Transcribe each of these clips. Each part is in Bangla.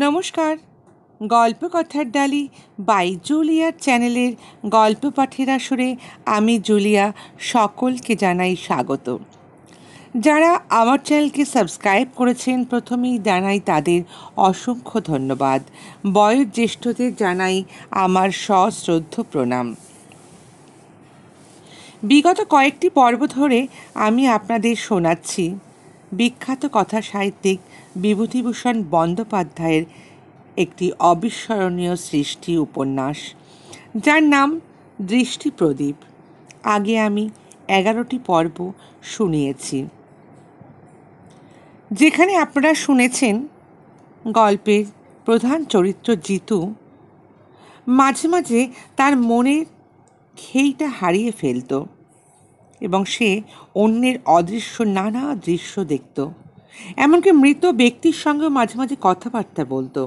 নমস্কার, গল্পকথার ডালি বাই জুলিয়ার চ্যানেলের গল্প পাঠের আসরে আমি জুলিয়া সকলকে জানাই স্বাগত। যারা আমার চ্যানেলকে সাবস্ক্রাইব করেছেন প্রথমেই জানাই তাদের অসংখ্য ধন্যবাদ। বয়োজ্যেষ্ঠদের জানাই আমার সশ্রদ্ধ প্রণাম। বিগত কয়েকটি পর্ব ধরে আমি আপনাদের শোনাচ্ছি বিখ্যাত কথা সাহিত্যিক বিভূতিভূষণ বন্দ্যোপাধ্যায়ের একটি অবিস্মরণীয় সৃষ্টি উপন্যাস, যার নাম দৃষ্টি প্রদীপ। আগে আমি 11টি পর্ব শুনিয়েছি, যেখানে আপনারা শুনেছেন গল্পের প্রধান চরিত্র জিতু মাঝে মাঝে তার মনের খেইটা হারিয়ে ফেলত এবং সে অন্যের অদৃশ্য নানা দৃশ্য দেখত। এমনকি মৃত ব্যক্তির সঙ্গে মাঝে মাঝে কথাবার্তা বলতো।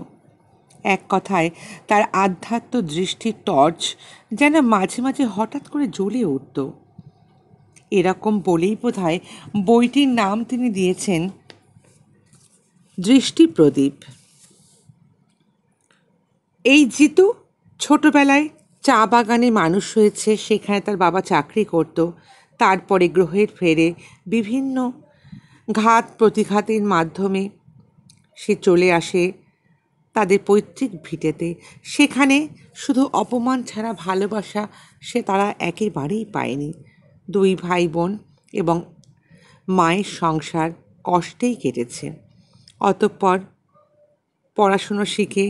এক কথায় তার আধ্যাত্ম দৃষ্টির টর্চ যেন মাঝে মাঝে হঠাৎ করে জ্বলে উঠত। এরকম বলেই বোধহয় বইটির নাম তিনি দিয়েছেন দৃষ্টি প্রদীপ। এই জিতু ছোটবেলায় চা বাগানে মানুষ হয়েছে, সেখানে তার বাবা চাকরি করত। তারপরে গ্রহের ফেরে বিভিন্ন ঘাত প্রতিঘাতের মাধ্যমে সে চলে আসে তাদের পৈতৃক ভিটেতে। সেখানে শুধু অপমান ছাড়া ভালোবাসা সে তারা একেবারেই পায়নি। দুই ভাই বোন এবং মায়ের সংসার কষ্টেই কেটেছে। অতঃপর পড়াশুনো শিখে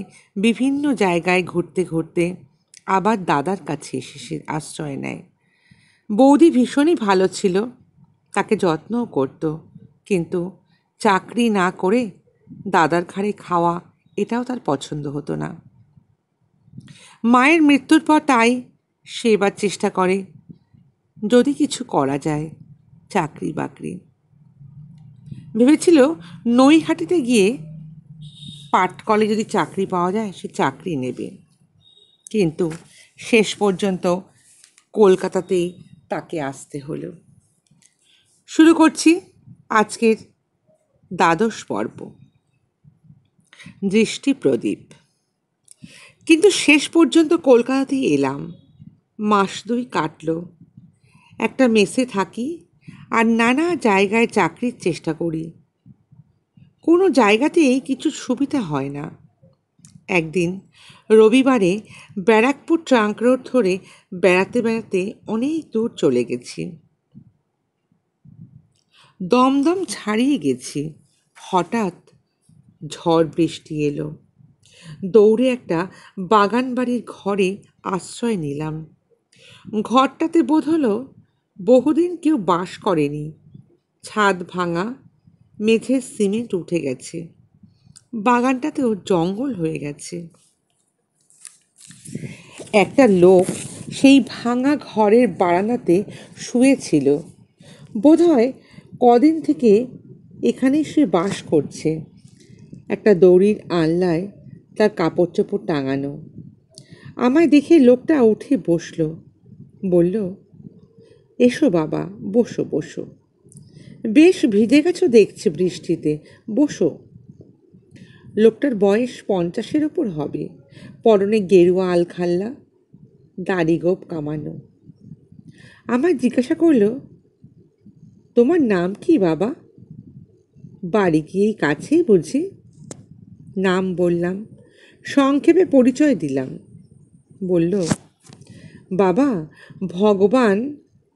বিভিন্ন জায়গায় ঘুরতে ঘুরতে আবার দাদার কাছে এসে সে আশ্রয় নেয়। বৌদি ভীষণই ভালো ছিল, তাকে যত্নও করত, কিন্তু চাকরি না করে দাদার ঘাড়ে খাওয়া এটাও তার পছন্দ হতো না। মায়ের মৃত্যুর পর তাই সে এবার চেষ্টা করে যদি কিছু করা যায়, চাকরি বাকরি। ভেবেছিল নৈহাটিতে গিয়ে পাটকলে যদি চাকরি পাওয়া যায় সে চাকরি নেবে, কিন্তু শেষ পর্যন্ত কলকাতাতেই তাকে আসতে হলো। শুরু করছি আজকের 12 পর্ব, দৃষ্টি প্রদীপ। কিন্তু শেষ পর্যন্ত কলকাতাতেই এলাম। মাস 2 কাটল। একটা মেসে থাকি আর নানা জায়গায় চাকরির চেষ্টা করি। কোনো জায়গাতেই কিছু সুবিধা হয় না। একদিন রবিবারে ব্যারাকপুর ট্রাঙ্ক রোড ধরে বেড়াতে বেড়াতে অনেক দূর চলে গেছি। দমদম ছাড়িয়ে গেছি। হঠাৎ ঝড় বৃষ্টি এলো। দৌড়ে একটা বাগান বাড়ির ঘরে আশ্রয় নিলাম। ঘরটাতে বোধ হলো বহুদিন কেউ বাস করেনি। ছাদ ভাঙা, মেঝের সিমেন্ট উঠে গেছে, বাগানটাতেও জঙ্গল হয়ে গেছে। একটা লোক সেই ভাঙা ঘরের বারান্দাতে শুয়েছিল। বোধহয় কদিন থেকে এখানেই সে বাস করছে। একটা দড়ির আলনায় তার কাপড় চোপড় টাঙানো। আমায় দেখে লোকটা উঠে বসলো, বলল, এসো বাবা, বসো বসো, বেশ ভিজে গেছো দেখছি বৃষ্টিতে, বসো। লোকটার বয়স 50-এর ওপর হবে। পরনে গেরুয়া আলখাল্লা, দাড়ি গোঁফ কামানো। আমায় জিজ্ঞাসা করলো, তোমার নাম কি বাবা? বাড়ি কি এই কাছেই বুঝি? নাম বললাম, সংক্ষেপে পরিচয় দিলাম। বলল, বাবা, ভগবান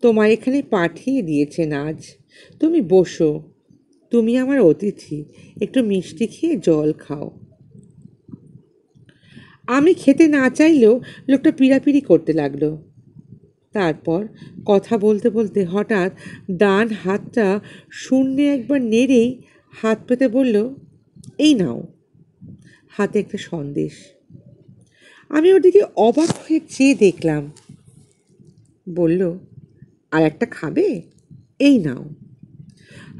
তোমায় এখানে পাঠিয়ে দিয়েছেন আজ। তুমি বসো, তুমি আমার অতিথি, একটু মিষ্টি খেয়ে জল খাও। আমি খেতে না চাইলেও লোকটা পিড়াপিড়ি করতে লাগলো। তারপর কথা বলতে বলতে হঠাৎ ডান হাতটা শূন্যে একবার নেড়েই হাত পেতে বলল, এই নাও। হাতে একটা সন্দেশ। আমি ওদিকে অবাক হয়ে চেয়ে দেখলাম। বলল, আর একটা খাবে? এই নাও।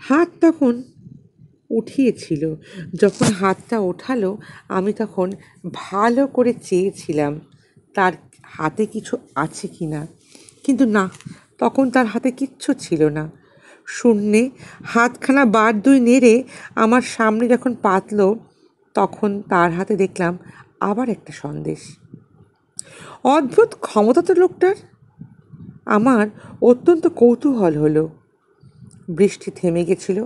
হাত তখন উঠিয়েছিল। যখন হাতটা ওঠালো আমি তখন ভালো করে চেয়েছিলাম তার হাতে কিছু আছে কি না, কিন্তু না, তখন তার হাতে কিচ্ছু ছিল না। শূন্যে হাতখানা বার দুই নেড়ে আমার সামনে যখন পাতলো তখন তার হাতে দেখলাম আবার একটা সন্দেশ। অদ্ভুত ক্ষমতা তো লোকটার। আমার অত্যন্ত কৌতূহল হলো। বৃষ্টি থেমে গেছিল,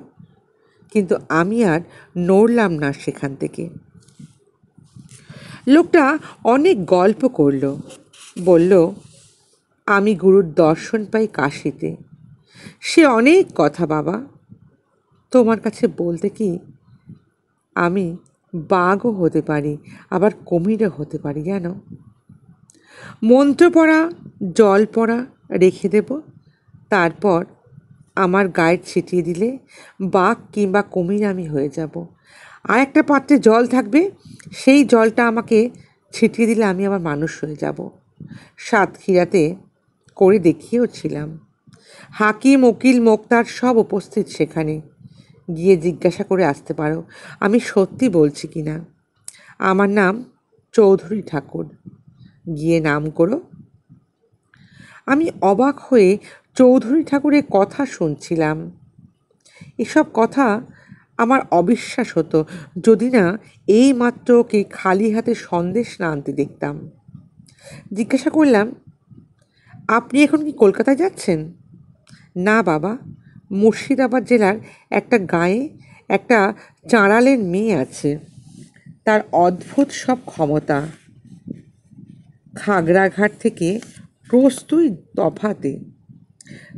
কিন্তু আমি আর নড়লাম না সেখান থেকে। লোকটা অনেক গল্প করলো। বলল, আমি গুরুর দর্শন পাই কাশিতে। সে অনেক কথা বাবা। তোমার কাছে বলতে কি, আমি বাঘও হতে পারি, আবার কুমিরও হতে পারি জানো। মন্ত্র পড়া, জল পড়া রেখে দেব, তারপর আমার গায়ে ছিটিয়ে দিলে বাঘ কিংবা কুমির আমি হয়ে যাব। আর একটা পাত্রে জল থাকবে, সেই জলটা আমাকে ছিটিয়ে দিলে আমি আবার মানুষ হয়ে যাব। সাতক্ষীরাতে করে দেখিয়েওছিলাম। হাকিম, উকিল, মোক্তার সব উপস্থিত সেখানে। গিয়ে জিজ্ঞাসা করে আসতে পারো আমি সত্যি বলছি কি না। আমার নাম চৌধুরী ঠাকুর। গিয়ে নাম করো। আমি অবাক হয়ে চৌধুরী ঠাকুরের কথা শুনছিলাম। এসব কথা আমার অবিশ্বাস হতো যদি না এইমাত্র ওকে খালি হাতে সন্দেশ না আনতে দেখতাম। জিজ্ঞাসা করলাম, আপনি এখন কি কলকাতায় যাচ্ছেন? না বাবা, মুর্শিদাবাদ জেলার একটা গাঁয়ে একটা চাঁড়ালের মেয়ে আছে। তার অদ্ভুত সব ক্ষমতা। খাগড়াঘাট থেকে প্রস্তুই তফাতে।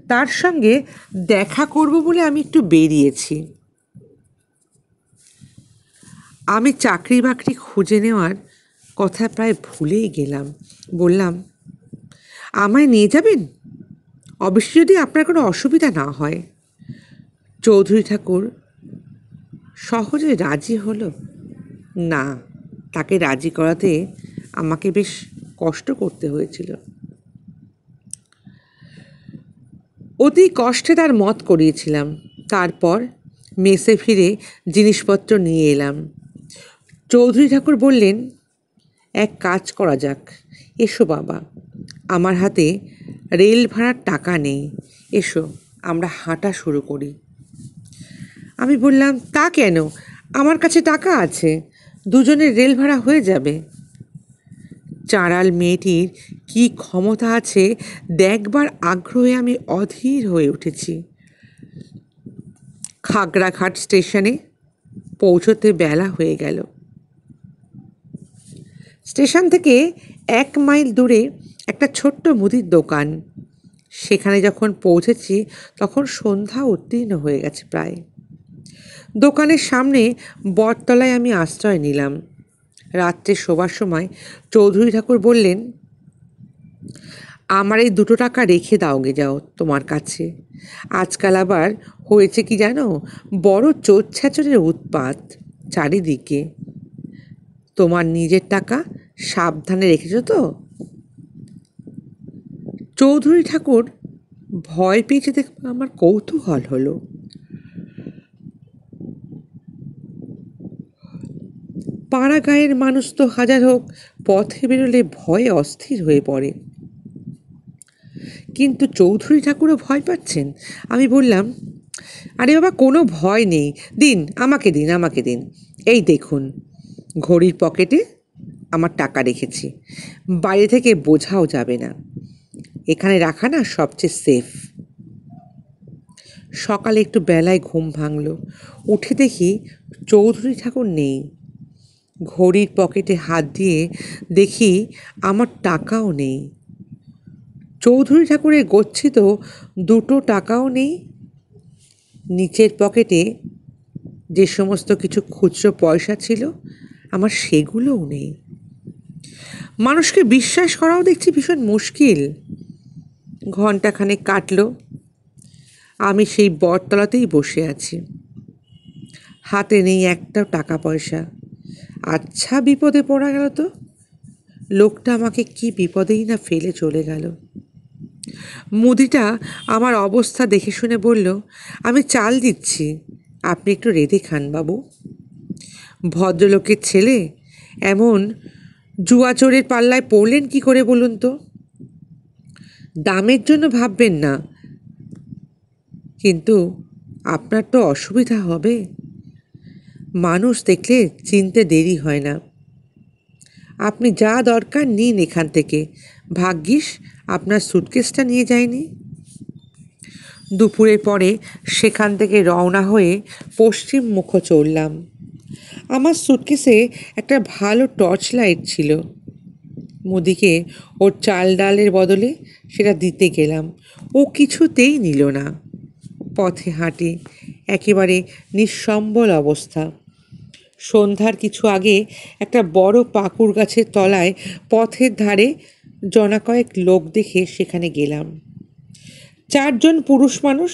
তার সঙ্গে দেখা করব বলে আমি একটু বেরিয়েছি। আমি চাকরি বাকরি খুঁজে নেওয়ার কথা প্রায় ভুলেই গেলাম। বললাম, আমায় নিয়ে যাবেন? অবশ্য যদি আপনার কোনো অসুবিধা না হয়। চৌধুরী ঠাকুর সহজে রাজি হলো না। তাকে রাজি করাতে আমাকে বেশ কষ্ট করতে হয়েছিল। অতি কষ্টে তার মত করিয়েছিলাম। তারপর মেসে ফিরে জিনিসপত্র নিয়ে এলাম। চৌধুরী ঠাকুর বললেন, এক কাজ করা যাক। এসো বাবা, আমার হাতে রেল ভাড়ার টাকা নেই। এসো আমরা হাঁটা শুরু করি। আমি বললাম, তা কেন? আমার কাছে টাকা আছে, দুজনের রেল ভাড়া হয়ে যাবে। চাঁড়াল মেয়েটির কি ক্ষমতা আছে দেখবার আগ্রহে আমি অধীর হয়ে উঠেছি। খাগড়াঘাট স্টেশনে পৌঁছতে বেলা হয়ে গেল। স্টেশন থেকে 1 মাইল দূরে একটা ছোট্ট মুদির দোকান। সেখানে যখন পৌঁছেছি তখন সন্ধ্যা উত্তীর্ণ হয়ে গেছে প্রায়। দোকানের সামনে বটতলায় আমি আশ্রয় নিলাম। রাত্রে শোবার সময় চৌধুরী ঠাকুর বললেন, আমার এই 2 টাকা রেখে দাওগে যাও তোমার কাছে। আজকাল আবার হয়েছে কি জানো, বড় চোর ছেঁচড়ের উৎপাত চারিদিকে। তোমার নিজের টাকা সাবধানে রেখেছো তো? চৌধুরী ঠাকুর ভয় পেয়েছে দেখে আমার কৌতূহল হলো। পাড়া গাঁয়ের মানুষ তো হাজার হোক পথে বেরোলে ভয়ে অস্থির হয়ে পড়ে, কিন্তু চৌধুরী ঠাকুরও ভয় পাচ্ছেন। আমি বললাম, আরে বাবা, কোনো ভয় নেই, দিন, আমাকে দিন, আমাকে দিন। এই দেখুন, ঘড়ির পকেটে আমার টাকা রেখেছি, বাইরে থেকে বোঝাও যাবে না। এখানে রাখা না সবচেয়ে সেফ। সকালে একটু বেলায় ঘুম ভাঙল। উঠে দেখি চৌধুরী ঠাকুর নেই। ঘড়ির পকেটে হাত দিয়ে দেখি আমার টাকাও নেই। চৌধুরী ঠাকুরের গচ্ছিত 2 টাকাও নেই। নিচের পকেটে যে সমস্ত কিছু খুচরো পয়সা ছিল আমার সেগুলোও নেই। মানুষকে বিশ্বাস করাও দেখছি ভীষণ মুশকিল। ঘণ্টাখানেক কাটল। আমি সেই বটতলাতেই বসে আছি। হাতে নেই একটাও টাকা পয়সা। আচ্ছা, বিপদে পড়া গেল তো। লোকটা আমাকে কি বিপদেই না ফেলে চলে গেল। মুদিটা আমার অবস্থা দেখে শুনে বলল, আমি চাল দিচ্ছি, আপনি একটু রেঁধে খান বাবু। ভদ্রলোকের ছেলে এমন জুয়াচোরের পাল্লায় পড়লেন কি করে বলুন তো? দামের জন্য ভাববেন না, কিন্তু আপনার তো অসুবিধা হবে। মানুষ দেখলে চিনতে দেরি হয় না। আপনি যা দরকার নিন এখান থেকে, ভাগ্যিস আপনার সুটকেসটা নিয়ে যায়নি। দুপুরের পরে সেখান থেকে রওনা হয়ে পশ্চিম মুখ চললাম। আমার সুটকেসে একটা ভালো টর্চ লাইট ছিল। মুদিকে ওর চাল ডালের বদলে সেটা দিতে গেলাম, ও কিছুতেই নিল না। পথে হাঁটি, একেবারে নিঃসম্বল অবস্থা। সন্ধ্যার কিছু আগে একটা বড় পাকুড় গাছের তলায় পথের ধারে জনা কয়েক লোক দেখে সেখানে গেলাম। 4 জন পুরুষ মানুষ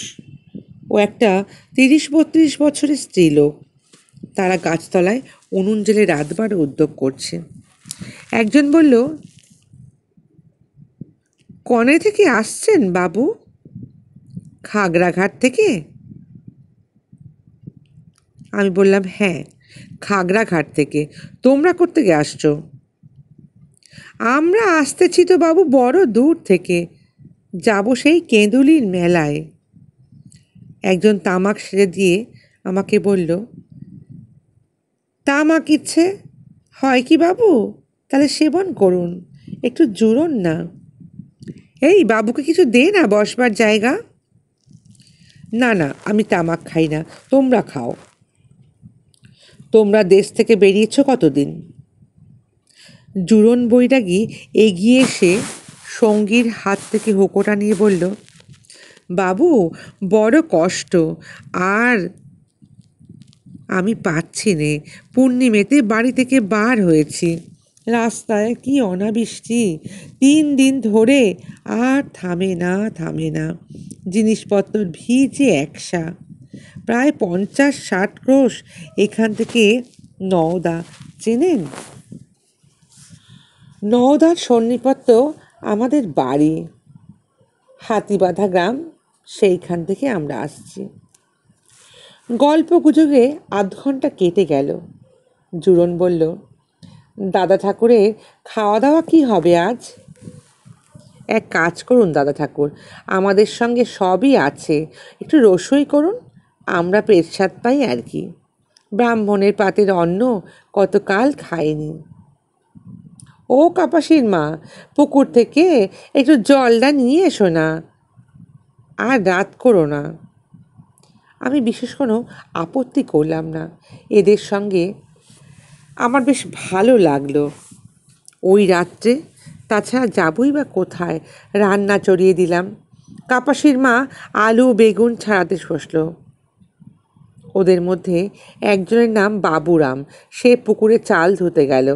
ও একটা 30-32 বছরের স্ত্রীলোক। তারা গাছতলায় উনুন জেলে রাঁধবার উদ্যোগ করছে। একজন বলল, কনে থেকে আসছেন বাবু? খাগড়াঘাট থেকে। আমি বললাম, হ্যাঁ, খাগড়াঘাট থেকে। তোমরা কোত্থেকে আসছো? আমরা আসতেছি তো বাবু বড় দূর থেকে, যাব সেই কেঁদুলির মেলায়। একজন তামাক সেরে দিয়ে আমাকে বলল, তামাক ইচ্ছে হয় কি বাবু? তাহলে সেবন করুন, একটু জুড়ুন না। এই বাবুকে কিছু দে না বসবার জায়গা। না না, আমি তামাক খাই না, তোমরা খাও। তোমরা দেশ থেকে বেরিয়েছ কতদিন? জুরন বৈরাগী এগিয়ে এসে সঙ্গীর হাত থেকে হোঁকোটা নিয়ে বলল, বাবু বড় কষ্ট, আর আমি পাচ্ছি নে। পূর্ণিমেতে বাড়ি থেকে বার হয়েছি, রাস্তায় কি অনাবৃষ্টি, 3 দিন ধরে, আর থামে না থামে না। জিনিসপত্র ভিজে একসা। প্রায় 50-60 ক্রোশ এখান থেকে নওদা, চেনেন? নওদার সন্নিকট আমাদের বাড়ি, হাতিবাঁধা গ্রাম, সেইখান থেকে আমরা আসছি। গল্প গুজবে আধ ঘন্টা কেটে গেল। জুরন বলল, দাদা ঠাকুরের খাওয়া দাওয়া কি হবে আজ? এক কাজ করুন দাদা ঠাকুর, আমাদের সঙ্গে সবই আছে, একটু রসই করুন, আমরা পেট সাত পাই আর কি। ব্রাহ্মণের পাতের অন্ন কতকাল খাইনি। ও কাপাসির মা, পুকুর থেকে একটু জলটা নিয়ে এসো না, আর রাত করো না। আমি বিশেষ কোনো আপত্তি করলাম না। এদের সঙ্গে আমার বেশ ভালো লাগলো ওই রাত্রে। তাছাড়া যাবই বা কোথায়? রান্না চড়িয়ে দিলাম। কাপাসির মা আলু বেগুন ছাড়াতে বসল। ওদের মধ্যে একজনের নাম বাবুরাম, সে পুকুরে চাল ধুতে গেল।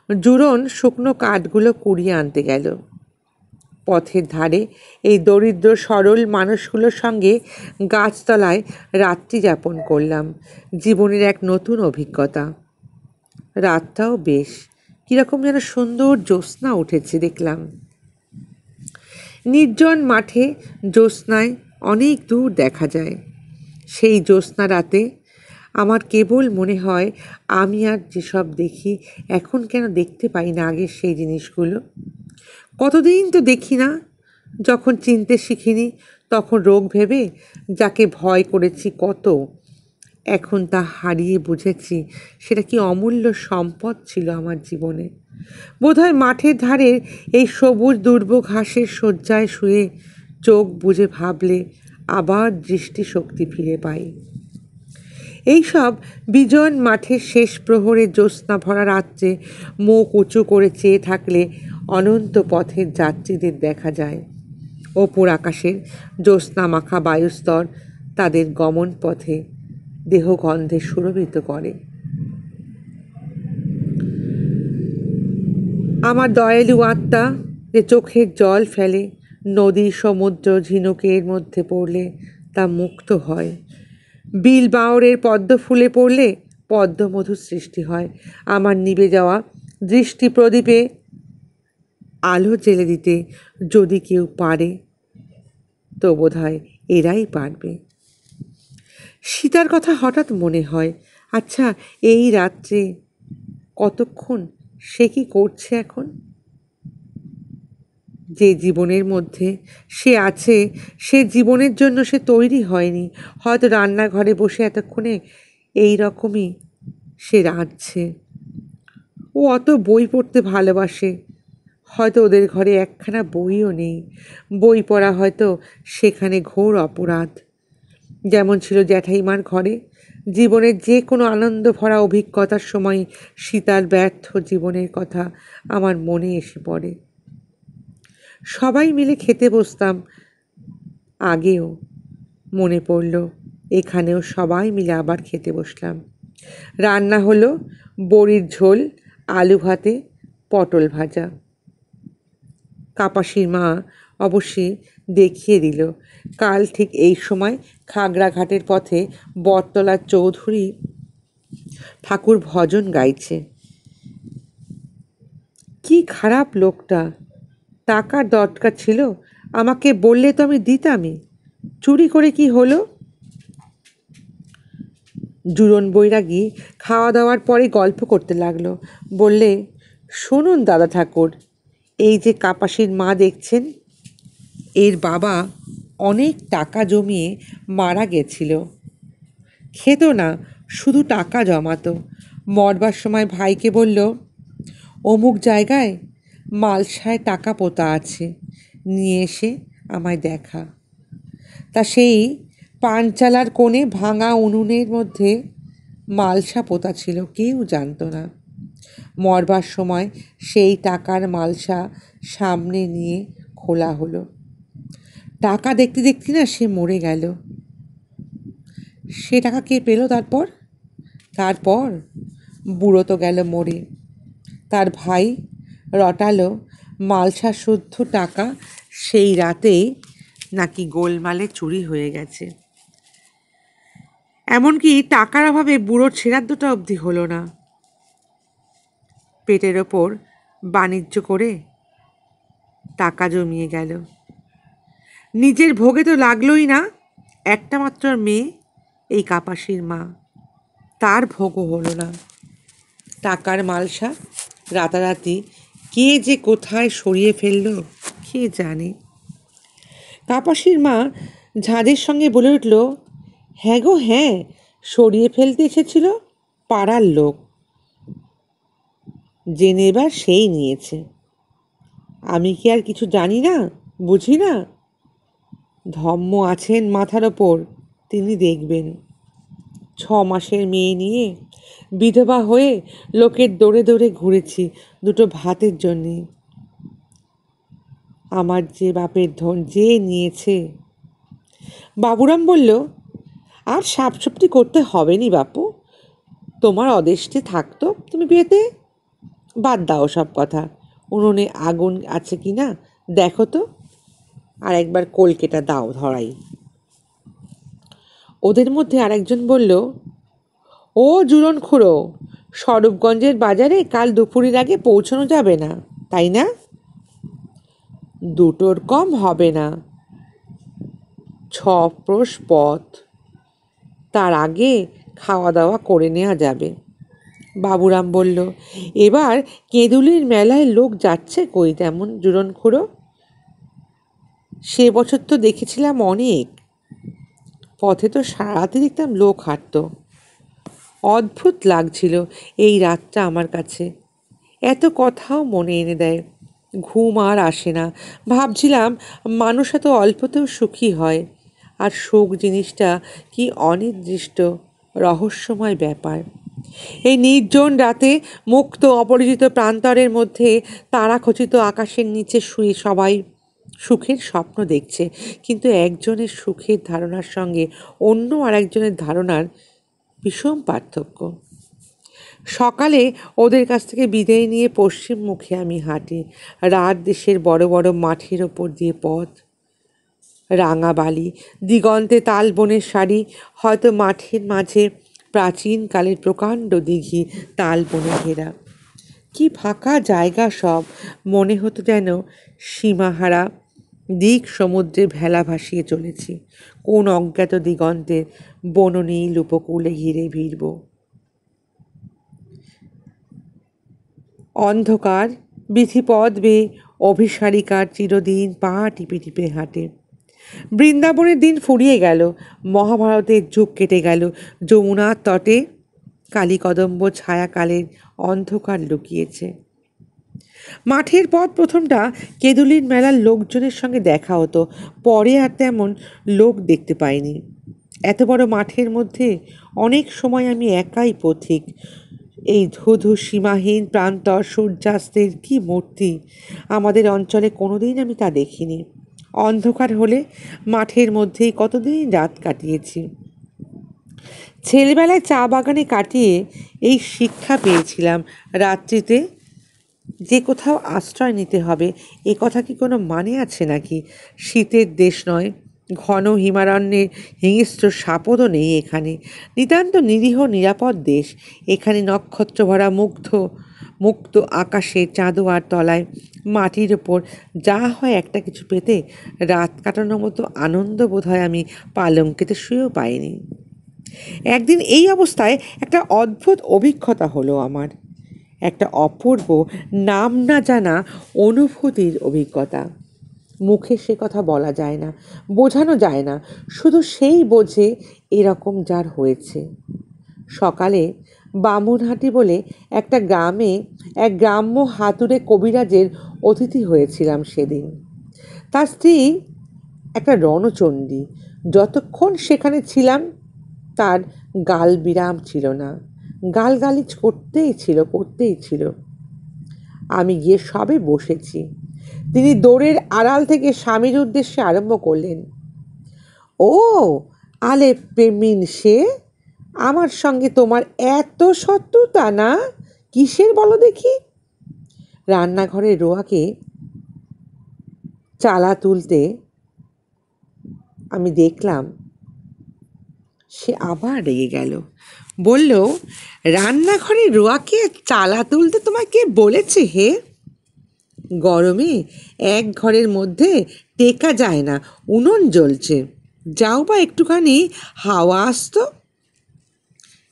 জুরন শুকনো কাঠগুলো কুড়িয়ে আনতে গেল। পথের ধারে এই দরিদ্র সরল মানুষগুলোর সঙ্গে গাছতলায় রাত্রি যাপন করলাম। জীবনের এক নতুন অভিজ্ঞতা। রাতটাও বেশ কীরকম যেন সুন্দর জ্যোৎস্না উঠেছে দেখলাম। নির্জন মাঠে জ্যোৎস্নায় অনেক দূর দেখা যায়। সেই জ্যোৎস্না রাতে আমার কেবল মনে হয়, আমি আর যেসব দেখি এখন কেন দেখতে পাই না আগের সেই জিনিসগুলো। কতদিন তো দেখি না। যখন চিনতে শিখিনি তখন রোগ ভেবে যাকে ভয় করেছি কত, এখন তা হারিয়ে বুঝেছি সেটা কি অমূল্য সম্পদ ছিল আমার জীবনে। বোধহয় মাঠের ধারে এই সবুজ দুর্ব ঘাসের শয্যায় শুয়ে চোখ বুজে ভাবলে আবার দৃষ্টিশক্তি ফিরে পাই। এইসব বিজন মাঠের শেষ প্রহরে জ্যোৎস্না ভরা রাত্রে মুখ উঁচু করে চেয়ে থাকলে অনন্ত পথের যাত্রীদের দেখা যায়। অপুর আকাশের জ্যোৎস্না মাখা বায়ুস্তর তাদের গমন পথে দেহগন্ধে সুরভিত করে। আমার দয়ালু আত্মা যে চোখের জল ফেলে, নদী সমুদ্র ঝিনুকের মধ্যে পড়লে তা মুক্ত হয়। বিল বাওরের পদ্ম ফুলে পড়লে পদ্মমধুর সৃষ্টি হয়। আমার নিভে যাওয়া দৃষ্টি প্রদীপে আলো জেলে দিতে যদি কেউ পারে তো বোধহয় এরাই পারবে। সীতার কথা হঠাৎ মনে হয়, আচ্ছা এই রাত্রে কতক্ষণ সে কি করছে এখন? যে জীবনের মধ্যে সে আছে সে জীবনের জন্য সে তৈরি হয়নি। হয়তো রান্নাঘরে বসে এতক্ষণে এই রকমই সে রাঁধছে। ও অত বই পড়তে ভালোবাসে, হয়তো ওদের ঘরে একখানা বইও নেই। বই পড়া হয়তো সেখানে ঘোর অপরাধ। যেমন ছিল জ্যাঠাইমার ঘরে। জীবনের যে কোনো আনন্দ ভরা অভিজ্ঞতার সময় সীতার ব্যর্থ জীবনের কথা আমার মনে এসে পড়ে। সবাই মিলে খেতে বসতাম আগেও, মনে পড়ল এখানেও সবাই মিলে আবার খেতে বসলাম। রান্না হলো বড়ির ঝোল, আলু ভাতে, পটল ভাজা। কাপাসির মা অবশ্যই দেখিয়ে দিল কাল ঠিক এই সময় খাগড়াঘাটের পথে বটতলার চৌধুরী ঠাকুর ভজন গাইছে। কি খারাপ লোকটা, টাকার দরকার ছিল, আমাকে বললে তো আমি দিতামই। চুরি করে কি হলো? জুরন বৈরাগী খাওয়া দাওয়ার পরে গল্প করতে লাগলো। বললে, শুনুন দাদা ঠাকুর, এই যে কাপাসির মা দেখছেন, এর বাবা অনেক টাকা জমিয়ে মারা গেছিল। খেত না, শুধু টাকা জমাতো। মরবার সময় ভাইকে বলল, অমুক জায়গায় মালসায় টাকা পোতা আছে, নিয়ে এসে আমায় দেখা। তা সেই পানচালার কোণে ভাঙা উনুনের মধ্যে মালসা পোতা ছিল, কেউ জানতো না। মরবার সময় সেই টাকার মালসা সামনে নিয়ে খোলা হলো। টাকা দেখতে দেখতে না সে মরে গেল। সে টাকা কে পেল তারপর? তারপর বুড়ো তো গেল মরে। তার ভাই রটালো মালসা শুদ্ধ টাকা সেই রাতেই নাকি গোলমালে চুরি হয়ে গেছে। এমনকি টাকার অভাবে বুড়োর ছেঁড়াদ্দটা অবধি হলো না। পেটের ওপর বাণিজ্য করে টাকা জমিয়ে গেল। নিজের ভোগে তো লাগলোই না। একটা মাত্র মেয়ে এই কাপাসির মা, তার ভোগও হলো না। টাকার মালসা রাতারাতি কে যে কোথায় সরিয়ে ফেললো কে জানে। কাপাসির মা ঝাঁঝের সঙ্গে বলে উঠল, হ্যাঁ গো হ্যাঁ, সরিয়ে ফেলতে এসেছিল পাড়ার লোক, যে নেবার সেই নিয়েছে। আমি কি আর কিছু জানি না, বুঝি না? ধম্ম আছেন মাথার ওপর, তিনি দেখবেন। 6 মাসের মেয়ে নিয়ে বিধবা হয়ে লোকের দৌড়ে দৌড়ে ঘুরেছি দুটো ভাতের জন্যে। আমার যে বাপের ধন যে নিয়েছে। বাবুরাম বলল, আর সাপসুপটি করতে হবে নি বাপু, তোমার অদেষ্টে থাকতো তুমি বিয়েতে। বাদ দাও সব কথা, উনুনে আগুন আছে কি না দেখো তো, আর একবার কলকেটা দাও ধরাই। ওদের মধ্যে আরেকজন বলল, ও জুরন খুড়ো, স্বরূপগঞ্জের বাজারে কাল দুপুরের আগে পৌঁছানো যাবে না, তাই না? দুটোর কম হবে না, 6 ক্রোশ পথ, তার আগে খাওয়া দাওয়া করে নেওয়া যাবে। বাবুরাম বলল, এবার কেঁদুলির মেলায় লোক যাচ্ছে কই তেমন জুরন খুড়ো? সে বছর তো দেখেছিলাম অনেক, পথে তো সারাতে দেখতাম লোক হাঁটত। অদ্ভুত লাগছিল এই রাতটা আমার কাছে, এত কথাও মনে এনে দেয়। ঘুম আর আসে না। ভাবছিলাম মানুষ এত অল্পতেও সুখী হয়, আর সুখ জিনিসটা কি অনির্দিষ্ট রহস্যময় ব্যাপার। এই নির্জন রাতে মুক্ত অপরিচিত প্রান্তরের মধ্যে তারাখচিত আকাশের নিচে শুয়ে সবাই সুখের স্বপ্ন দেখছে, কিন্তু একজনের সুখের ধারণার সঙ্গে অন্য আরেকজনের ধারণার ভীষণ পার্থক্য। সকালে ওদের কাছ থেকে বিদায় নিয়ে পশ্চিম মুখে আমি হাঁটি। রাত দেশের বড় বড় মাঠের ওপর দিয়ে পথ, রাঙা বালি, দিগন্তে তাল বনের শাড়ি, হয়তো মাঠের মাঝে প্রাচীনকালের প্রকাণ্ড দিঘি তাল বনে ঘেরা। কি ফাঁকা জায়গা সব, মনে হতো যেন সীমাহারা দিক সমুদ্রে ভেলা ভাসিয়ে চলেছি, কোন অজ্ঞাত দিগন্তের বননীল উপকূলে ঘিরে ভিড়ব। অন্ধকার বিধিপথ বেয়ে অভিসারিকার চিরদিন পা টিপে টিপে হাঁটে। বৃন্দাবনের দিন ফুরিয়ে গেল, মহাভারতের যুগ কেটে গেল, যমুনার তটে কালীকদম্ব ছায়াকালের অন্ধকার লুকিয়েছে। মাঠের পথ প্রথমটা কেঁদুলির মেলার লোকজনের সঙ্গে দেখা হতো, পরে আর তেমন লোক দেখতে পাইনি। এত বড় মাঠের মধ্যে অনেক সময় আমি একাই পথিক। এই ধুধু সীমাহীন প্রান্তর সূর্যাস্তের কি মূর্তি! আমাদের অঞ্চলে কোনোদিন আমি তা দেখিনি। অন্ধকার হলে মাঠের মধ্যেই কতদিন রাত কাটিয়েছি। ছেলেবেলায় চা বাগানে কাটিয়ে এই শিক্ষা পেয়েছিলাম, রাত্রিতে যে কোথাও আশ্রয় নিতে হবে এ কথা কি কোনো মানে আছে নাকি? শীতের দেশ নয়, ঘন হিমারণ্যের হিংস্র সাপদও নেই এখানে। নিতান্ত নিরীহ নিরাপদ দেশ। এখানে নক্ষত্র ভরা মুক্ত আকাশে চাঁদোয়ার তলায় মাটির ওপর যা হয় একটা কিছু পেতে রাত কাটানোর মতো আনন্দ বোধ হয় আমি পালঙ্কেতে শুয়েও পাইনি। একদিন এই অবস্থায় একটা অদ্ভুত অভিজ্ঞতা হলো আমার, একটা অপূর্ব নাম না জানা অনুভূতির অভিজ্ঞতা। মুখে সে কথা বলা যায় না, বোঝানো যায় না, শুধু সেই বোঝে এরকম যার হয়েছে। সকালে বামুনহাটি বলে একটা গ্রামে এক গ্রাম্য হাতুড়ে কবিরাজের অতিথি হয়েছিলাম সেদিন। তার স্ত্রী একটা রণচণ্ডী। যতক্ষণ সেখানে ছিলাম তার গাল বিরাম ছিল না, গালগালিজ করতেই ছিল। আমি গিয়ে সবে বসেছি, তিনি দৌড়ের আড়াল থেকে স্বামীর উদ্দেশ্যে আরম্ভ করলেন, ও আলে পেমিন সে, আমার সঙ্গে তোমার এত শত্রুতা না? কিসের বলো দেখি? রান্নাঘরের রোয়াকে চালা তুলতে আমি দেখলাম সে আবার রেগে গেল, বলল, রান্নাঘরের রোয়াকে চালা তুলতে তোমায় কে বলেছে হে? গরমে এক ঘরের মধ্যে টেকা যায় না, উনুন জ্বলছে, যাও বা একটুখানি হাওয়া আসতো।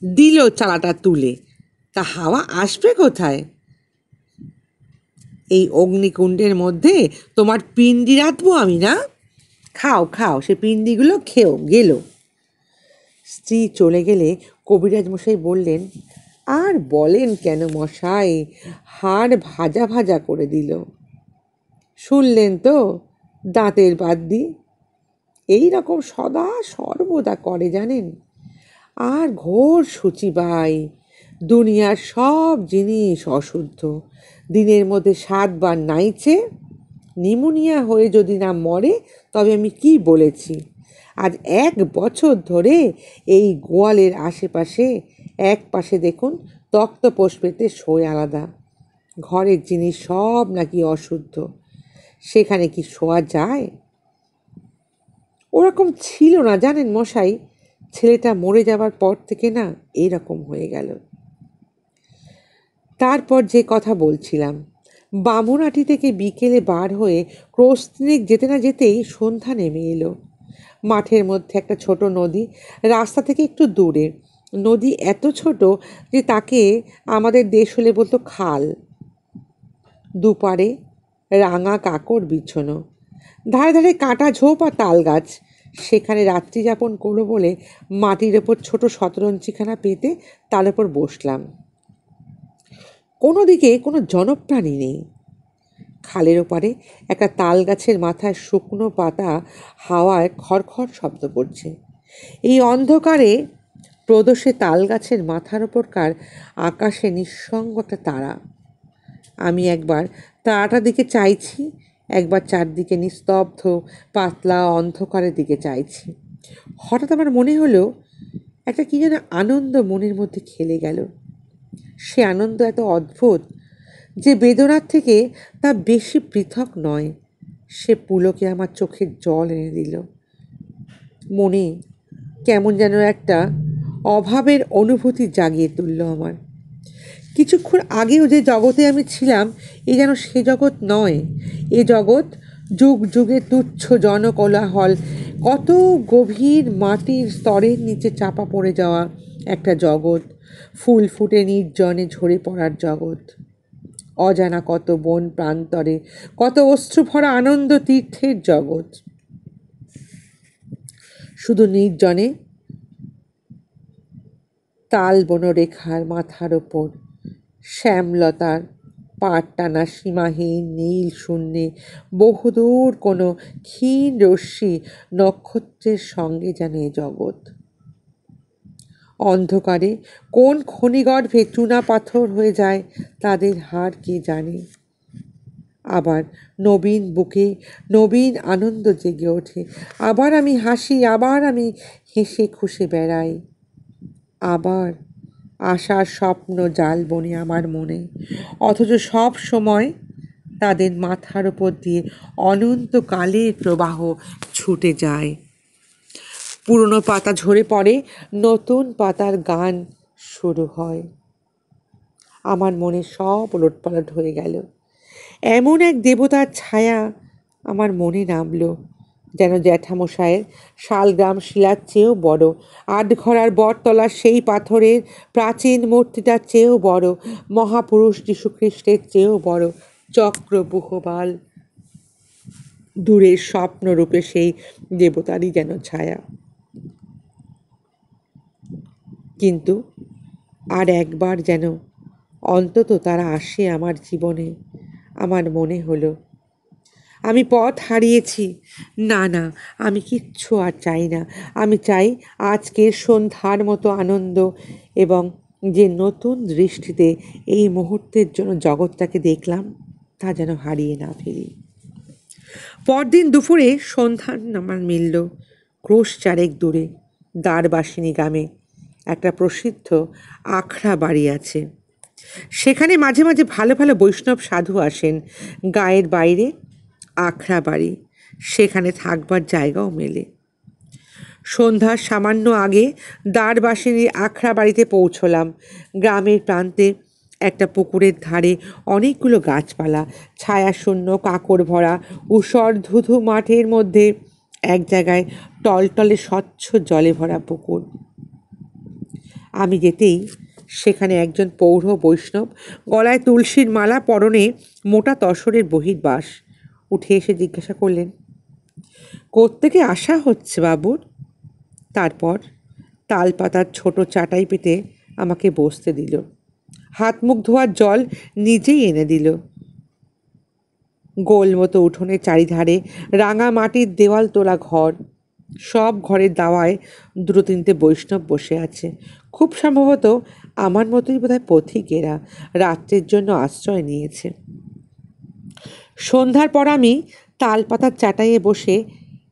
দিল চালাটা তুলে, তা হাওয়া আসবে কোথায়? এই অগ্নিকুণ্ডের মধ্যে তোমার পিণ্ডি রাঁধবো আমি না? খাও সে পিণ্ডিগুলো খেও গেল। স্ত্রী চলে গেলে কবিরাজ মশাই বললেন, আর বলেন কেন মশাই, হাড় ভাজা ভাজা করে দিল। শুনলেন তো, দাঁতের বাদ্যি এই রকম সর্বদা করে জানেন। আর ঘোর সূচিবাই, দুনিয়ার সব জিনিস অশুদ্ধ, দিনের মধ্যে 7 বার নাইছে। নিমোনিয়া হয়ে যদি না মরে তবে আমি কি বলেছি। আজ 1 বছর ধরে এই গোয়ালের আশেপাশে এক পাশে দেখুন তক্তপোষ পেতে শোয় আলাদা। ঘরের জিনিস সব নাকি অশুদ্ধ, সেখানে কি শোয়া যায়? ওরকম ছিল না জানেন মশাই, ছেলেটা মরে যাবার পর থেকে না এরকম হয়ে গেল। তারপর যে কথা বলছিলাম, বামুনহাটি থেকে বিকেলে বার হয়ে ক্রোশ যেতে না যেতেই সন্ধ্যা নেমে এলো। মাঠের মধ্যে একটা ছোট নদী, রাস্তা থেকে একটু দূরে। নদী এত ছোট যে তাকে আমাদের দেশ হলে বলতো খাল। দুপারে রাঙা কাকর বিছানো, ধারে ধারে কাঁটা ঝোপ আর তাল গাছ। সেখানে রাত্রি যাপন করলো বলে মাটির ওপর ছোট শতরঞ্চিখানা পেতে তার ওপর বসলাম। কোনো দিকে কোনো জনপ্রাণী নেই। খালের ওপারে একটা তাল গাছের মাথায় শুকনো পাতা হাওয়ায় খড়খড় শব্দ করছে। এই অন্ধকারে প্রদোষে তাল গাছের মাথার ওপরকার আকাশে নিঃসঙ্গতা তারা। আমি একবার তারাটার দিকে চাইছি, একবার চারদিকে নিস্তব্ধ পাতলা অন্ধকারের দিকে চাইছি। হঠাৎ আমার মনে হলো একটা কি যেন আনন্দ মনের মধ্যে খেলে গেল। সে আনন্দ এত অদ্ভুত যে বেদনার থেকে তা বেশি পৃথক নয়। সে পুলকে আমার চোখের জল এনে দিল। মনে কেমন যেন একটা অভাবের অনুভূতি জাগিয়ে তুলল আমার। কিছুক্ষণ আগেও যে জগতে আমি ছিলাম, এ যেন সে জগৎ নয়। এ জগৎ যুগ যুগে তুচ্ছ জনকোলাহল, কত গভীর মাটির স্তরের নিচে চাপা পড়ে যাওয়া একটা জগৎ, ফুল ফুটে নির্জনে ঝরে পড়ার জগৎ, অজানা কত বন প্রান্তরে কত অশ্রুভরা আনন্দ তীর্থের জগৎ। শুধু নির্জনে তাল বনরেখার মাথার ওপর শ্যামলতার পাট টানা সীমাহীন নীল শূন্যে বহুদূর কোনো ক্ষীণ রশ্মি নক্ষত্রের সঙ্গে যেন এ জগৎ। অন্ধকারে কোন খনিগর্ভে চুনা পাথর হয়ে যায় তাদের হার কে জানে। আবার নবীন বুকে নবীন আনন্দ জেগে ওঠে। আবার আমি হাসি, আবার আমি হেসে খুশে বেড়াই। আবার আশার স্বপ্ন জাল বনে আমার মনে, অথচ সব সময় তাদের মাথার ওপর দিয়ে অনন্তকালের প্রবাহ ছুটে যায়। পুরনো পাতা ঝরে পড়ে, নতুন পাতার গান শুরু হয়। আমার মনে সব ওলটপালট হয়ে গেল। এমন এক দেবতার ছায়া আমার মনে নামলো, যেন জ্যাঠামশায়ের শালগ্রাম শিলার চেয়েও বড়, আটঘরার বটতলার সেই পাথরের প্রাচীন মূর্তিটার চেয়েও বড়, মহাপুরুষ যীশুখ্রিস্টের চেয়েও বড়, চক্রবুহবাল দূরের স্বপ্নরূপে সেই দেবতারই যেন ছায়া। কিন্তু আর একবার যেন অন্তত তারা আসে আমার জীবনে। আমার মনে হলো আমি পথ হারিয়েছি। না না, আমি কিচ্ছু আর চাই না। আমি চাই আজকের সন্ধ্যার মতো আনন্দ, এবং যে নতুন দৃষ্টিতে এই মুহূর্তের জন্য জগৎটাকে দেখলাম তা যেন হারিয়ে না ফেলি। পরদিন দুপুরে সন্ধ্যার নামার মিলল ক্রোশ চারেক দূরে দ্বারবাসিনী গ্রামে একটা প্রসিদ্ধ আখড়া বাড়ি আছে। সেখানে মাঝে মাঝে ভালো ভালো বৈষ্ণব সাধু আসেন। গায়ের বাইরে আখড়া বাড়ি, সেখানে থাকবার জায়গাও মেলে। সন্ধ্যার সামান্য আগে দ্বারবাসিনীর আখড়া বাড়িতে পৌঁছলাম। গ্রামের প্রান্তে একটা পুকুরের ধারে অনেকগুলো গাছপালা, ছায়াশূন্য কাকড় ভরা ঊষর ধুধু মাঠের মধ্যে এক জায়গায় টলটলে স্বচ্ছ জলে ভরা পুকুর। আমি যেতেই সেখানে একজন পৌঢ় বৈষ্ণব, গলায় তুলসীর মালা, পরনে মোটা তসরের বহির্বাস, উঠে এসে জিজ্ঞাসা করলেন, কোত্থেকে আসা হচ্ছে বাবুর? তারপর তালপাতার ছোট চাটাই পেতে আমাকে বসতে দিল। হাত মুখ ধোয়ার জল নিজেই এনে দিল। গোল মতো উঠোনের চারিধারে রাঙা মাটির দেওয়াল তোলা ঘর, সব ঘরের দাওয়ায় দুটো তিনটে বৈষ্ণব বসে আছে। খুব সম্ভবত আমার মতোই বোধহয় পথিকেরা, রাত্রের জন্য আশ্রয় নিয়েছে। সন্ধ্যার পর আমি তালপাতার চাটাইয়ে বসে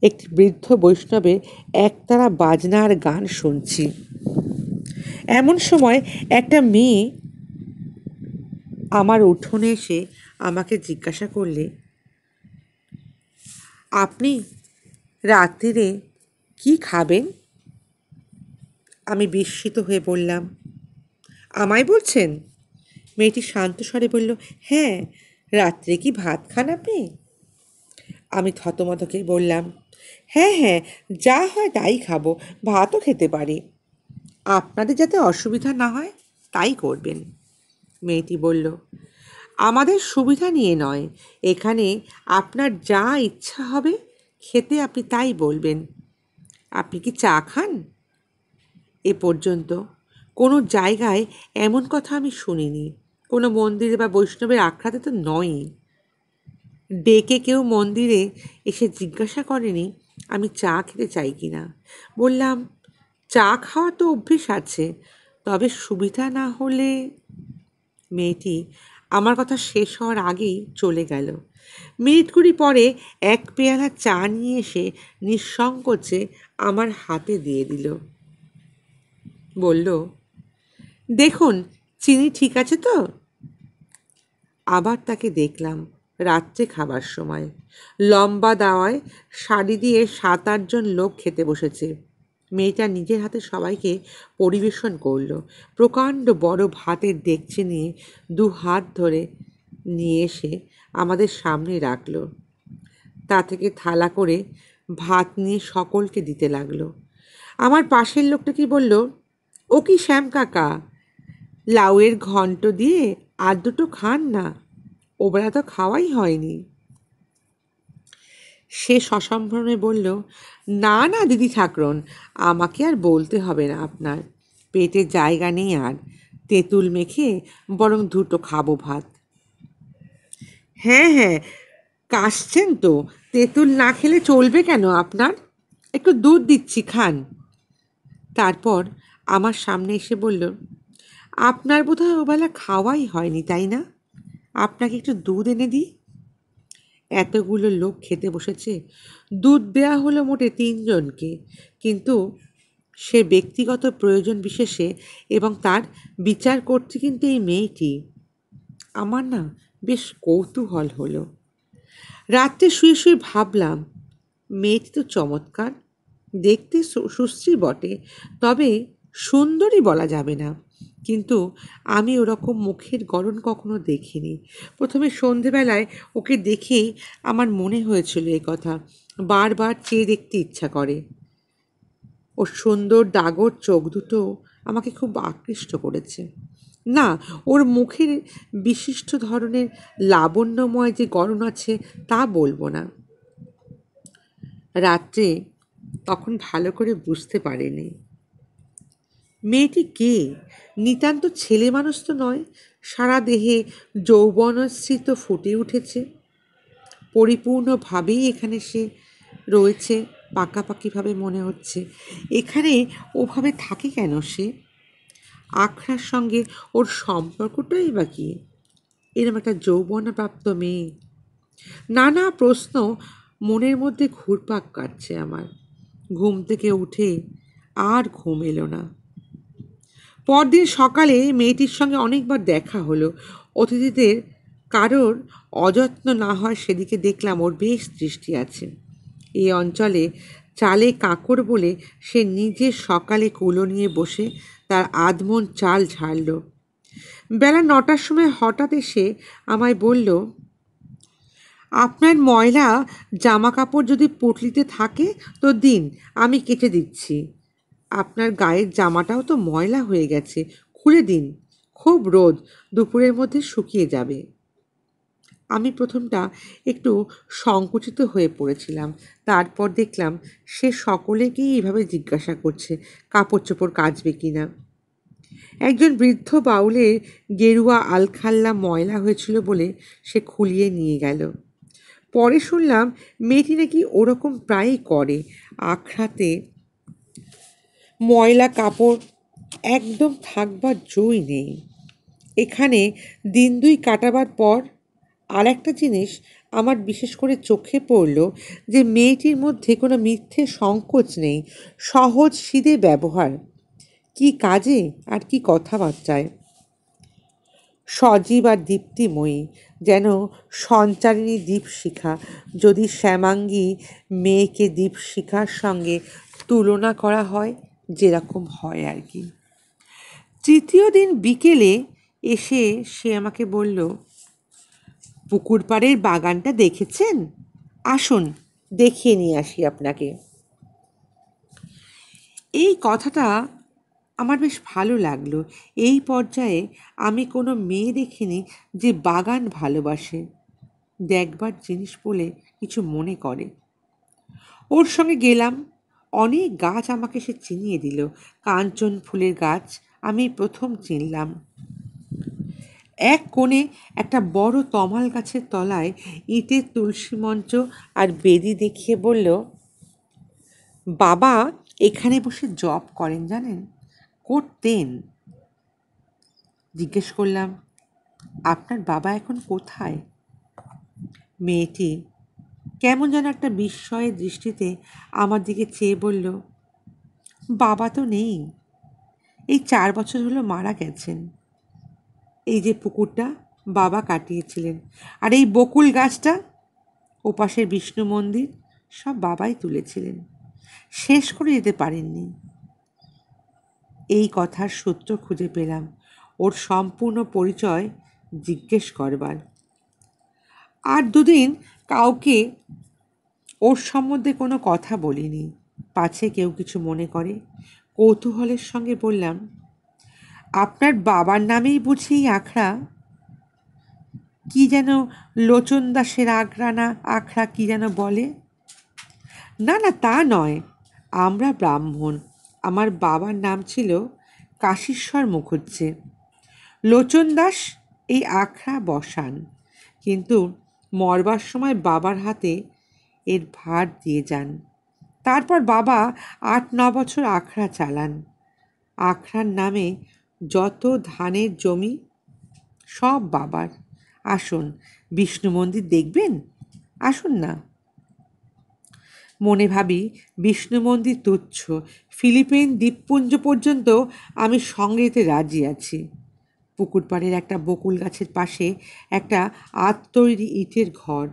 একটি বৃদ্ধ বৈষ্ণবের একতারা বাজনার গান শুনছি। এমন সময় একটা মেয়ে আমার উঠোনে এসে আমাকে জিজ্ঞাসা করলে, আপনি রাত্রিরে কি খাবেন? আমি বিস্মিত হয়ে বললাম, আমায় বলছেন? মেয়েটি শান্ত স্বরে বলল, হ্যাঁ, রাত্রে কি ভাত খান আপনি? আমি থতমতকে বললাম, হ্যাঁ হ্যাঁ, যা হয় তাই খাবো, ভাতও খেতে পারি। আপনাদের যাতে অসুবিধা না হয় তাই করবেন। মেয়েটি বলল, আমাদের সুবিধা নিয়ে নয়, এখানে আপনার যা ইচ্ছা হবে খেতে আপনি তাই বলবেন। আপনি কি চা খান? এ পর্যন্ত কোনো জায়গায় এমন কথা আমি শুনিনি। কোনো মন্দিরে বা বৈষ্ণবের আখড়াতে তো নয়ই। ডেকে কেউ মন্দিরে এসে জিজ্ঞাসা করেনি আমি চা খেতে চাই কি না। বললাম, চা খাওয়া তো অভ্যেস আছে, তবে সুবিধা না হলে। মেয়েটি আমার কথা শেষ হওয়ার আগেই চলে গেল। মিনিট কুড়ি পরে এক পেয়ালা চা নিয়ে এসে নিঃসংকোচে আমার হাতে দিয়ে দিল। বলল, দেখুন চিনি ঠিক আছে তো? আবার তাকে দেখলাম, রাত্রে খাবার সময়। লম্বা দাওয়ায় শাড়ি দিয়ে 7-8 জন লোক খেতে বসেছে। মেয়েটা নিজের হাতে সবাইকে পরিবেশন করলো। প্রকাণ্ড বড় ভাতের ডেকচি নিয়ে 2 হাত ধরে নিয়ে এসে আমাদের সামনে রাখলো। তা থেকে থালা করে ভাত নিয়ে সকলকে দিতে লাগলো। আমার পাশের লোকটা কি বলল, ও কি শ্যাম কাকা, লাউয়ের ঘন্ট দিয়ে আর দুটো খান না, ওবেলা তো খাওয়াই হয়নি। সে সসম্ভ্রমে বলল, না না দিদি ঠাকরুন, আমাকে আর বলতে হবে না আপনার, পেটে জায়গা নেই আর, তেঁতুল মেখে বরং দুটো খাবো ভাত। হ্যাঁ হ্যাঁ, কাশছেন তো, তেঁতুল না খেলে চলবে কেন আপনার, একটু দুধ দিচ্ছি খান। তারপর আমার সামনে এসে বলল, আপনার বোধহয় ওবেলা খাওয়াই হয়নি তাই না, আপনাকে একটু দুধ এনে দিই। এতগুলো লোক খেতে বসেছে, দুধ দেয়া হলো মোটে 3 জনকে, কিন্তু সে ব্যক্তিগত প্রয়োজন বিশেষে এবং তার বিচার করছে কিন্তু এই মেয়েটি। আমার না বেশ কৌতূহল হলো। রাত্রে শুয়ে শুয়ে ভাবলাম, মেয়েটি তো চমৎকার, দেখতে সুশ্রী বটে, তবে সুন্দরী বলা যাবে না। কিন্তু আমি ওরকম মুখের গড়ন কখনো দেখিনি। প্রথমে সন্ধেবেলায় ওকে দেখেই আমার মনে হয়েছিল এ কথা, বারবার চেয়ে দেখতে ইচ্ছা করে। ওর সুন্দর ডাগর চোখ দুটো আমাকে খুব আকৃষ্ট করেছে। না, ওর মুখের বিশিষ্ট ধরনের লাবণ্যময় যে গড়ন আছে তা বলবো না। রাত্রে তখন ভালো করে বুঝতে পারিনি মেয়েটি কে। নিতান্ত ছেলে মানুষ তো নয়, সারা দেহে যৌবনশ্রী তো ফুটে উঠেছে, পরিপূর্ণভাবেই এখানে সে রয়েছে, পাকাপাকিভাবে মনে হচ্ছে। এখানে ওভাবে থাকে কেন সে, আখড়ার সঙ্গে ওর সম্পর্কটাই বা কী, এরম একটা যৌবনপ্রাপ্ত মেয়ে। নানা প্রশ্ন মনের মধ্যে ঘুরপাক কাটছে আমার। ঘুম থেকে উঠে আর ঘুম এলো না। পরদিন সকালে মেয়েটির সঙ্গে অনেকবার দেখা হলো। অতিথিদের কারোর অযত্ন না হয় সেদিকে দেখলাম ওর বেশ দৃষ্টি আছে। এই অঞ্চলে চালে কাঁকর বলে সে নিজে সকালে কুলো নিয়ে বসে তার আধমন চাল ঝাড়ল। বেলা 9টার সময় হঠাৎ এসে আমায় বলল, আপনার ময়লা জামা কাপড় যদি পুটলিতে থাকে তো দিন, আমি কেচে দিচ্ছি। আপনার গায়ের জামাটাও তো ময়লা হয়ে গেছে, খুলে দিন, খুব রোদ, দুপুরের মধ্যে শুকিয়ে যাবে। আমি প্রথমটা একটু সংকুচিত হয়ে পড়েছিলাম, তারপর দেখলাম সে সকলেকেই এভাবে জিজ্ঞাসা করছে কাপড় চোপড় কাচবে কিনা। একজন বৃদ্ধ বাউলের গেরুয়া আলখাল্লা ময়লা হয়েছিল বলে সে খুলিয়ে নিয়ে গেল। পরে শুনলাম মেয়েটি নাকি ওরকম প্রায়ই করে, আখড়াতে ময়লা কাপড় একদম থাকবার জোই নেই। এখানে 1-2 কাটাবার পর আর একটা জিনিস আমার বিশেষ করে চোখে পড়ল, যে মেয়েটির মধ্যে কোনো মিথ্যে সংকোচ নেই, সহজ সিধে ব্যবহার, কি কাজে আর কি কথাবার্তায়, সজীব আর দীপ্তিময়ী, যেন সঞ্চারিণী দীপশিখা, যদি শ্যামাঙ্গী মেয়েকে দীপশিখার সঙ্গে তুলনা করা হয়, যেরকম হয় আর কি। তৃতীয় দিন বিকেলে এসে সে আমাকে বলল, পুকুর পাড়ের বাগানটা দেখেছেন, আসুন দেখিয়ে নিয়ে আসি আপনাকে। এই কথাটা আমার বেশ ভালো লাগলো। এই পর্যায়ে আমি কোনো মেয়ে দেখিনি যে বাগান ভালোবাসে, দেখবার জিনিস বলে কিছু মনে করে। ওর সঙ্গে গেলাম। অনেক গাছ আমাকে সে চিনিয়ে দিল। কাঞ্চন ফুলের গাছ আমি প্রথম চিনলাম। এক কোণে একটা বড় তমাল গাছের তলায় ইটের তুলসী মঞ্চ আর বেদি দেখিয়ে বলল, বাবা এখানে বসে জপ করেন জানেন, করতেন। জিজ্ঞেস করলাম, আপনার বাবা এখন কোথায়? মেয়েটি কেমন যেন একটা বিস্ময়ের দৃষ্টিতে আমার দিকে চেয়ে বলল, বাবা তো নেই, এই 4 বছর হলো মারা গেছেন। এই যে পুকুরটা, বাবা কাটিয়েছিলেন। আর এই বকুল গাছটা, ওপাশের বিষ্ণু মন্দির, সব বাবাই তুলেছিলেন, শেষ করে যেতে পারেননি। এই কথার সূত্র খুঁজে পেলাম ওর সম্পূর্ণ পরিচয় জিজ্ঞেস করবার। আর দুদিন কাউকে ওর সম্বন্ধে কোনো কথা বলিনি, পাছে কেউ কিছু মনে করে। কৌতূহলের সঙ্গে বললাম, আপনার বাবার নামেই বুঝি এই আখড়া? কি যেন লোচন দাসের আখড়া না আখড়া কি যেন বলে? না না, তা নয়, আমরা ব্রাহ্মণ। আমার বাবার নাম ছিল কাশীশ্বর মুখুজ্জে। লোচন দাস এই আখড়া বসান, কিন্তু মরবার সময় বাবার হাতে এর ভার দিয়ে যান। তারপর বাবা 8-9 বছর আখড়া চালান। আখড়ার নামে যত ধানের জমি সব বাবার। আসুন, বিষ্ণু মন্দির দেখবেন? আসুন না। মনে ভাবি বিষ্ণু মন্দির তুচ্ছ, ফিলিপাইন দ্বীপপুঞ্জ পর্যন্ত আমি সঙ্গে যেতে রাজি আছি। পুকুর পাড়ের একটা বকুল গাছের পাশে একটা তৈরি ইটের ঘর।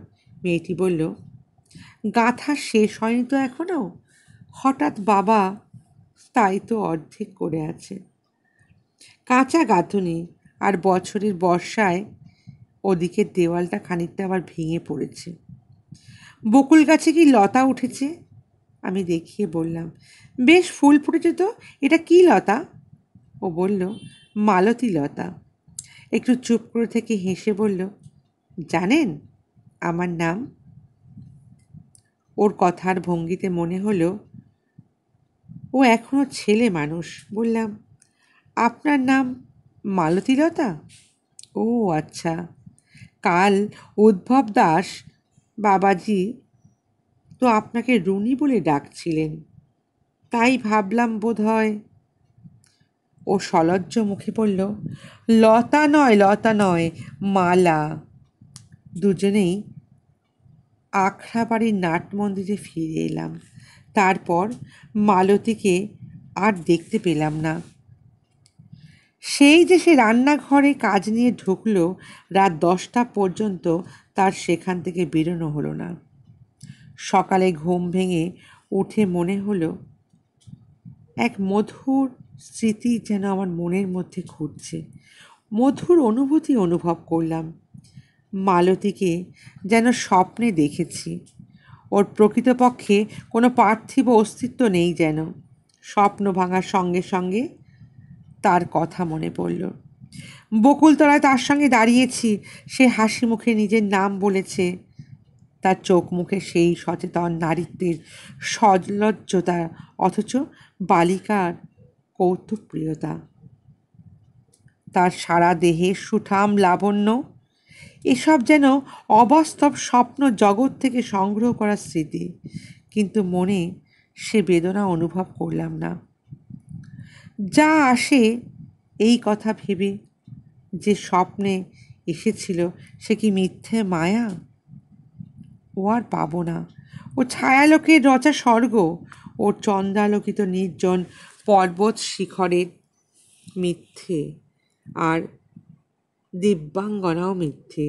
মেয়েটি বলল, গাঁথা শেষ হয়নি তো এখনো? হঠাৎ বাবা, তাই তো অর্ধেক করে আছে। কাঁচা গাঁথুনি, আর বছরের বর্ষায় ওদিকের দেওয়ালটা খানিকটা আবার ভেঙে পড়েছে। বকুল গাছে কি লতা উঠেছে? আমি দেখিয়ে বললাম, বেশ ফুল ফুটেছে তো। এটা কি লতা? ও বলল, মালতী লতা। একটু চুপ করে থেকে হেসে বলল, জানেন আমার নাম? ওর কথার ভঙ্গিতে মনে হলো ও এখনো ছেলে মানুষ। বললাম, আপনার নাম মালতীলতা? ও আচ্ছা। কাল উদ্ভব দাস বাবাজি তো আপনাকে রুনি বলে ডাকছিলেন, তাই ভাবলাম বোধ হয়। ও সলজ্জ মুখে বলল, লতা নয়, লতা নয়, মালা। দুজনেই আখড়া বাড়ির নাট মন্দিরে ফিরে এলাম। তারপর মালতীকে আর দেখতে পেলাম না। সেই যে সে রান্নাঘরে কাজ নিয়ে ঢুকলো, রাত 10টা পর্যন্ত তার সেখান থেকে বেরোনো হলো না। সকালে ঘুম ভেঙে উঠে মনে হলো এক মধুর স্মৃতি যেন আমার মনের মধ্যে ঘুরছে। মধুর অনুভূতি অনুভব করলাম। মালতীকে যেন স্বপ্নে দেখেছি। ওর প্রকৃতপক্ষে কোনো পার্থিব অস্তিত্ব নেই যেন। স্বপ্ন ভাঙার সঙ্গে সঙ্গে তার কথা মনে পড়ল। বকুলতলায় তার সঙ্গে দাঁড়িয়েছি, সে হাসি মুখে নিজের নাম বলেছে। তার চোখ মুখে সেই সচেতন নারীত্বের সলজ্জতা, অথচ বালিকার কৌতুকপ্রিয়তা। তার সারা দেহে সুঠাম লাবণ্য, এসব যেন অবাস্তব স্বপ্ন জগৎ থেকে সংগ্রহ করা স্মৃতি। কিন্তু মনে সে বেদনা অনুভব করলাম না। যা আসে এই কথা ভেবে যে স্বপ্নে এসেছিল সে কি মিথ্যে মায়া? ও আর পাবো না। ও ছায়ালোকের রচা স্বর্গ, ওর চন্দ্রালোকিত নির্জন পর্বত শিখরের মিথ্যে, আর দিব্যাঙ্গনাও মিথ্যে।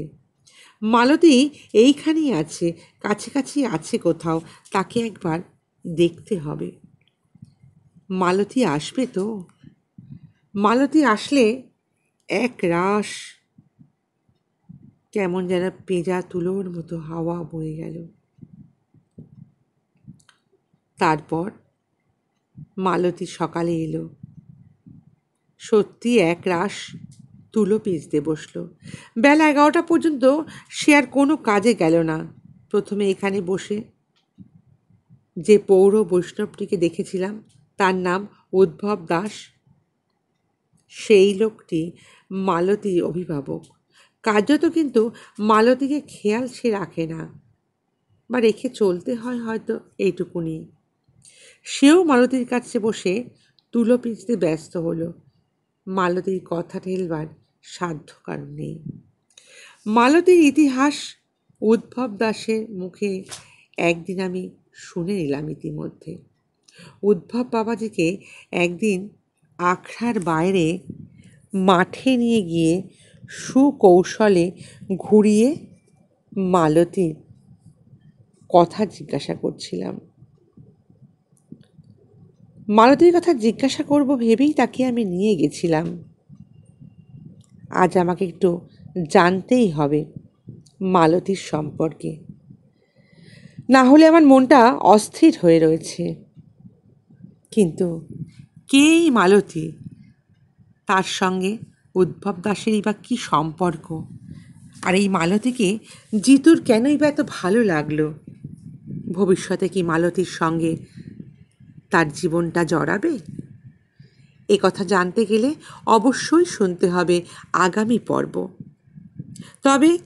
মালতী এইখানেই আছে, কাছাকাছি আছে কোথাও, তাকে একবার দেখতে হবে। মালতী আসবে তো? মালতী আসলে এক রাশ কেমন যেন পেঁজা তুলোর মতো হাওয়া বয়ে গেল। তারপর মালতী সকালে এলো, সত্যি এক রাশ তুলো পিষতে বসল। বেলা 11টা পর্যন্ত সে আর কোনো কাজে গেল না। প্রথমে এখানে বসে যে পৌর বৈষ্ণবটিকে দেখেছিলাম, তার নাম উদ্ভব দাস, সেই লোকটি মালতীর অভিভাবক। কার্যত কিন্তু মালতীকে খেয়াল সে রাখে না, বা রেখে চলতে হয় হয়তো এইটুকুনি। সেও মালতীর কাছে বসে তুলো পিষতে ব্যস্ত হলো। মালতীর কথা ঠেলবার সাধ্য কারণ নেই। মালতীর ইতিহাস উদ্ভব দাসের মুখে একদিন আমি শুনে নিলাম ইতিমধ্যে। উদ্ভব বাবাজিকে একদিন আখড়ার বাইরে মাঠে নিয়ে গিয়ে সুকৌশলে ঘুরিয়ে মালতীর কথা জিজ্ঞাসা করছিলাম। মালতীর কথা জিজ্ঞাসা করব ভেবেই তাকে আমি নিয়ে গেছিলাম। আজ আমাকে একটু জানতেই হবে মালতীর সম্পর্কে, না হলে আমার মনটা অস্থির হয়ে রয়েছে। কিন্তু কে এই মালতী? তার সঙ্গে উদ্ভব দাসেরই বা কী সম্পর্ক? আর এই মালতীকে জিতুর কেনই বা এত ভালো লাগলো? ভবিষ্যতে কি মালতীর সঙ্গে তার জীবনটা জড়াবে? এ কথা জানতে গেলে অবশ্যই শুনতে হবে আগামী পর্ব। তবে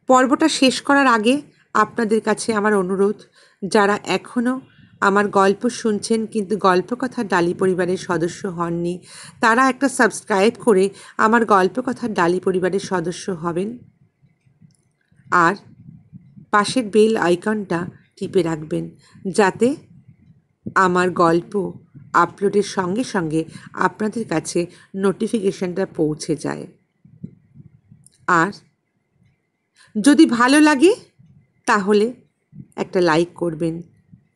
পর্বটা শেষ করার আগে আপনাদের কাছে আমার অনুরোধ, যারা এখনও আমার গল্প শুনছেন কিন্তু গল্পকথার ডালি পরিবারের সদস্য হননি, তারা একটা সাবস্ক্রাইব করে আমার গল্পকথার ডালি পরিবারের সদস্য হবেন আর পাশের বেল আইকনটা টিপে রাখবেন, যাতে আমার গল্প আপলোডের সঙ্গে সঙ্গে আপনাদের কাছে নোটিফিকেশনটা পৌঁছে যায়। আর যদি ভালো লাগে তাহলে একটা লাইক করবেন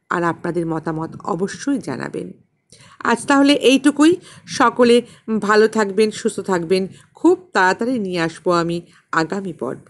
আর আপনাদের মতামত অবশ্যই জানাবেন। আজ তাহলে এইটুকুই। সকলে ভালো থাকবেন, সুস্থ থাকবেন। খুব তাড়াতাড়ি নিয়ে আসবো আমি আগামী পর্ব।